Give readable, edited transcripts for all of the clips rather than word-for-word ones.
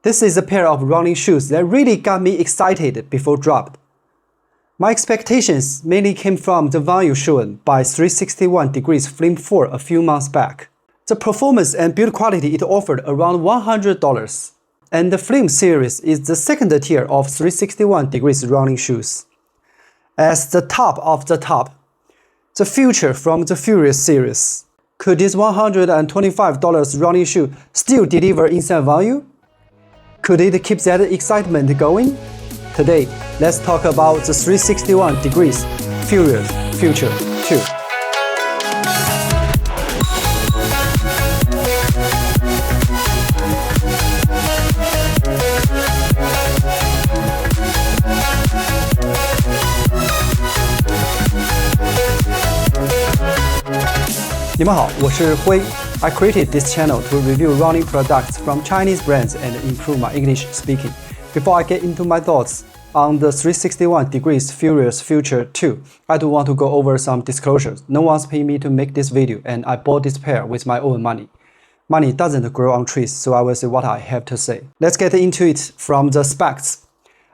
This is a pair of running shoes that really got me excited before dropped. My expectations mainly came from the value shown by 361 Degrees Flame 4 a few months back. The performance and build quality it offered around $100, and the Flame series is the second tier of 361 Degrees running shoes. As the top of the top, the Future from the Furious series. Could this $125 running shoe still deliver insane value? Could it keep that excitement going? Today, let's talk about the 361 Degrees Furious Future 2. I created this channel to review running products from Chinese brands and improve my English speaking. Before I get into my thoughts on the 361 Degrees Furious Future 2, I do want to go over some disclosures. No one's paying me to make this video, and I bought this pair with my own money. Money doesn't grow on trees, so I will say what I have to say. Let's get into it from the specs.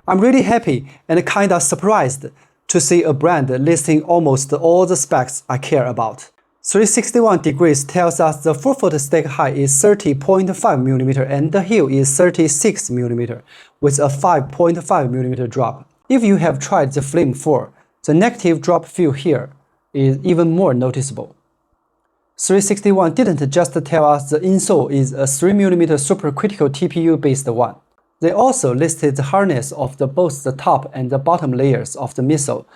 I'm really happy and kinda surprised to see a brand listing almost all the specs I care about. 361 Degrees tells us the forefoot stake height is 30.5mm and the heel is 36mm with a 5.5mm drop. If you have tried the Flame 4, the negative drop feel here is even more noticeable. 361 didn't just tell us the insole is a 3mm supercritical TPU based one. They also listed the hardness of both the top and the bottom layers of the midsole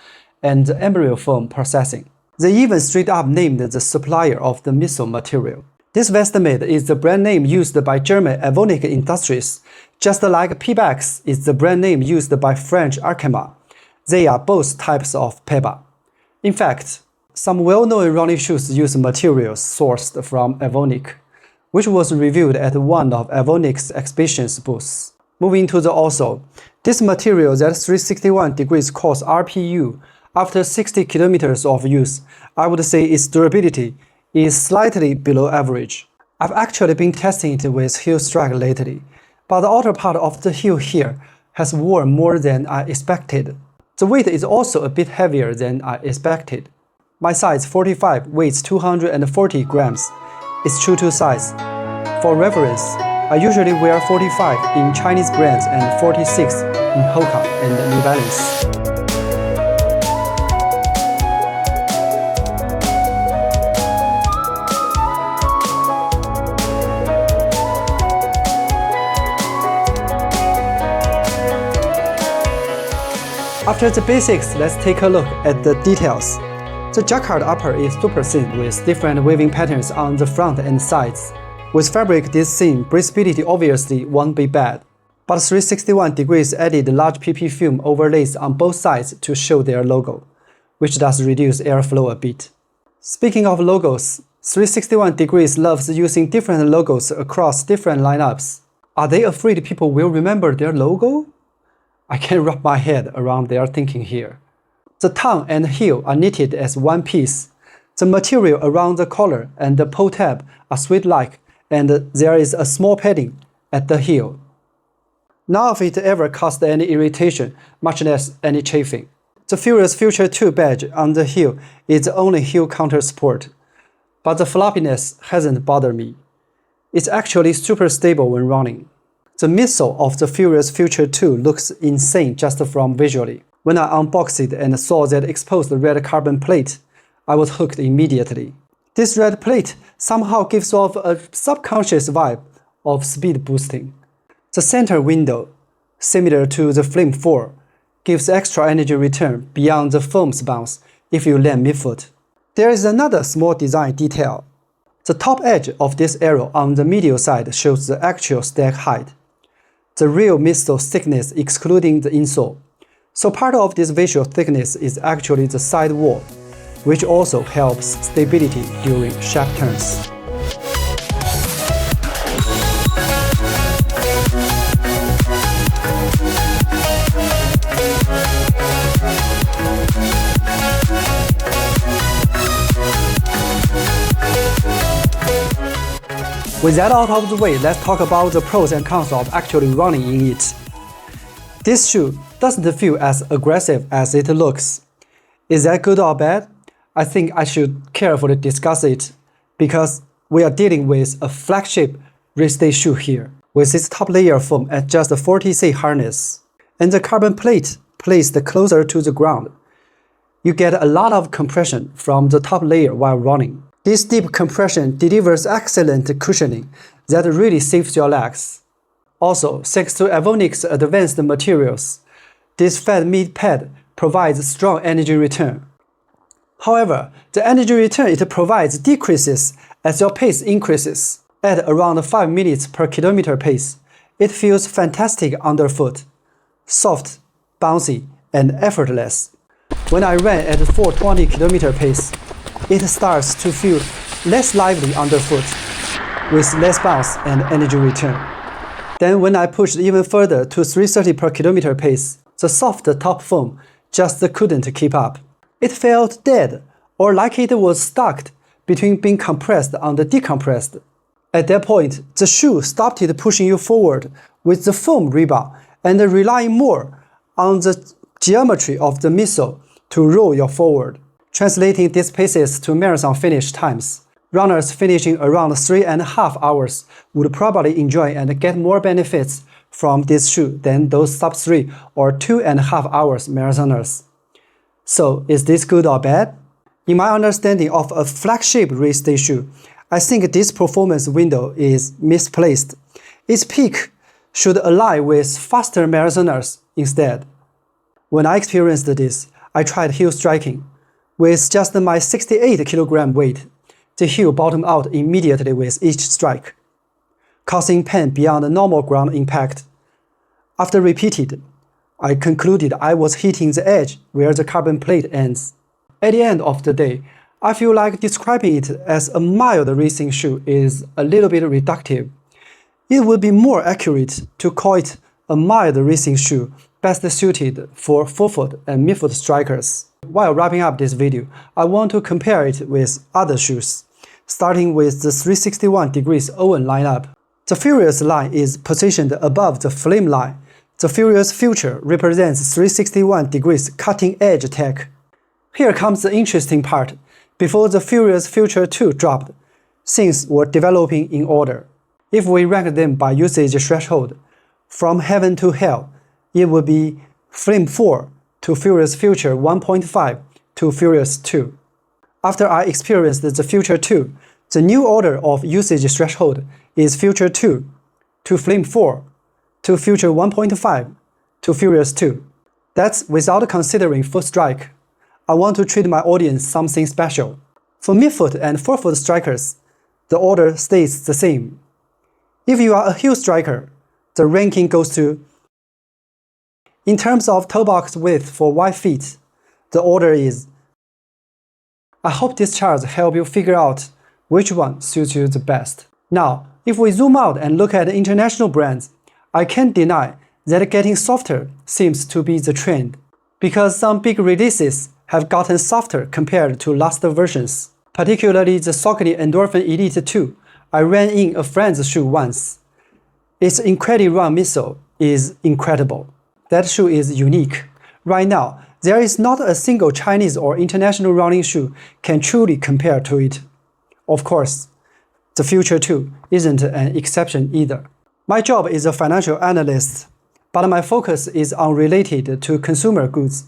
and the embryo foam processing. They even straight up named the supplier of the midsole material. This Vestmade is the brand name used by German Evonik Industries, just like Pebax is the brand name used by French Arkema. They are both types of PEBA. In fact, some well-known running shoes use materials sourced from Evonik, which was reviewed at one of Evonik's exhibitions booths. Moving to the outsole, this material that 361 Degrees calls RPU, after 60 kilometers of use, I would say its durability is slightly below average. I've actually been testing it with heel strike lately, but the outer part of the heel here has worn more than I expected. The weight is also a bit heavier than I expected. My size 45 weighs 240 grams. It's true to size. For reference, I usually wear 45 in Chinese brands and 46 in Hoka and New Balance. After the basics, let's take a look at the details. The jacquard upper is super thin with different weaving patterns on the front and sides. With fabric this thin, breathability obviously won't be bad. But 361 Degrees added large PP film overlays on both sides to show their logo, which does reduce airflow a bit. Speaking of logos, 361 Degrees loves using different logos across different lineups. Are they afraid people will remember their logo? I can't wrap my head around their thinking here. The tongue and heel are knitted as one piece. The material around the collar and the pull tab are suede-like, and there is a small padding at the heel. None of it ever caused any irritation, much less any chafing. The Furious Future 2 badge on the heel is the only heel counter support, but the floppiness hasn't bothered me. It's actually super stable when running. The midsole of the Furious Future 2 looks insane just from visually. When I unboxed it and saw that exposed red carbon plate, I was hooked immediately. This red plate somehow gives off a subconscious vibe of speed boosting. The center window, similar to the Flame 4, gives extra energy return beyond the foam's bounce if you land midfoot. There is another small design detail. The top edge of this arrow on the medial side shows the actual stack height. The real midsole thickness excluding the insole. So part of this visual thickness is actually the side wall, which also helps stability during sharp turns. With that out of the way, let's talk about the pros and cons of actually running in it. This shoe doesn't feel as aggressive as it looks. Is that good or bad? I think I should carefully discuss it, because we are dealing with a flagship race day shoe here, with its top layer foam at just 40C hardness, and the carbon plate placed closer to the ground. You get a lot of compression from the top layer while running. This deep compression delivers excellent cushioning that really saves your legs. Also, thanks to Evonik's advanced materials, this fat mid pad provides strong energy return. However, the energy return it provides decreases as your pace increases. At around 5 minutes per kilometer pace, it feels fantastic underfoot, soft, bouncy, and effortless. When I ran at 420 km pace, it starts to feel less lively underfoot, with less bounce and energy return. Then when I pushed even further to 330 per kilometer pace, the soft top foam just couldn't keep up. It felt dead, or like it was stuck between being compressed and decompressed. At that point, the shoe stopped pushing you forward with the foam rebound and relying more on the geometry of the midsole to roll you forward. Translating these paces to marathon finish times, runners finishing around 3.5 hours would probably enjoy and get more benefits from this shoe than those sub 3 or 2.5 hours marathoners. So, is this good or bad? In my understanding of a flagship race day shoe, I think this performance window is misplaced. Its peak should align with faster marathoners instead. When I experienced this, I tried heel striking. With just my 68 kg weight, the heel bottomed out immediately with each strike, causing pain beyond normal ground impact. After repeated, I concluded I was hitting the edge where the carbon plate ends. At the end of the day, I feel like describing it as a mild racing shoe is a little bit reductive. It would be more accurate to call it a mild racing shoe best suited for forefoot and midfoot strikers. While wrapping up this video, I want to compare it with other shoes, starting with the 361 degrees Owen lineup. The Furious line is positioned above the Flame line. The Furious Future represents 361 degrees cutting-edge tech. Here comes the interesting part. Before the Furious Future 2 dropped, things were developing in order. If we rank them by usage threshold, from heaven to hell, it would be Flame 4 to Furious Future 1.5 to Furious 2. After I experienced the Future 2, the new order of usage threshold is Future 2 to Flame 4 to Future 1.5 to Furious 2. That's without considering foot strike. I want to treat my audience something special. For midfoot and forefoot strikers, the order stays the same. If you are a heel striker, the ranking goes to. In terms of toe box width for wide feet, the order is. I hope this chart helps you figure out which one suits you the best. Now, if we zoom out and look at international brands, I can't deny that getting softer seems to be the trend, because some big releases have gotten softer compared to last versions, particularly the Saucony Endorphin Elite 2. I ran in a friend's shoe once. Its Incredi-Run midsole is incredible. That shoe is unique. Right now, there is not a single Chinese or international running shoe can truly compare to it. Of course, the Future 2 isn't an exception either. My job is a financial analyst, but my focus is unrelated to consumer goods.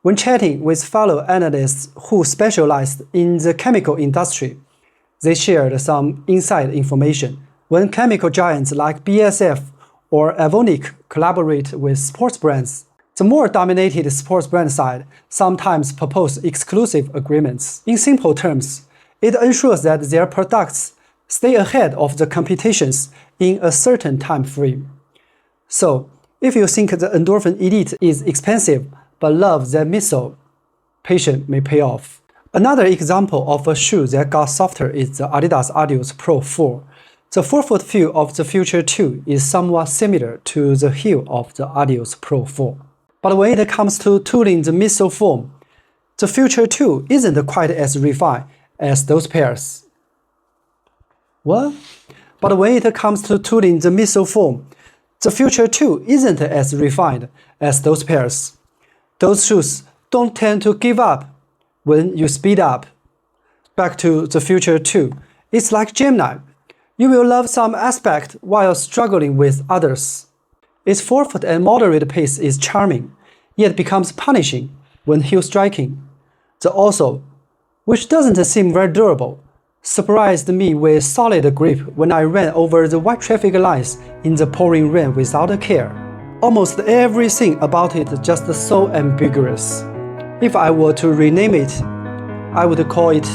When chatting with fellow analysts who specialized in the chemical industry, they shared some inside information. When chemical giants like BASF or Evonik collaborate with sports brands, the more dominated sports brand side sometimes propose exclusive agreements. In simple terms, it ensures that their products stay ahead of the competitions in a certain time frame. So, if you think the Endorphin Elite is expensive but love that midsole, patience may pay off. Another example of a shoe that got softer is the Adidas Adios Pro 4. The forefoot feel of the Future 2 is somewhat similar to the heel of the Adios Pro 4. But when it comes to tooling the midsole foam, the Future 2 isn't quite as refined as those pairs. What? But when it comes to tooling the missile form, the Future 2 isn't as refined as those pairs. Those shoes don't tend to give up when you speed up. Back to the Future 2, it's like Gemini. You will love some aspect while struggling with others. Its forefoot and moderate pace is charming, yet becomes punishing when heel striking. The also, which doesn't seem very durable, surprised me with solid grip when I ran over the white traffic lights in the pouring rain without a care. Almost everything about it just so ambiguous. If I were to rename it, I would call it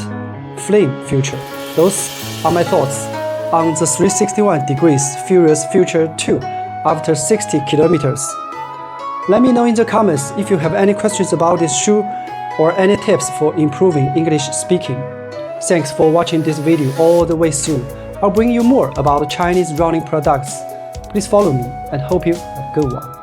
Flame Future. Those are my thoughts on the 361 degrees Furious Future 2 after 60 kilometers. Let me know in the comments if you have any questions about this shoe or any tips for improving English speaking. Thanks for watching this video all the way through. I'll bring you more about Chinese running products. Please follow me and hope you have a good one.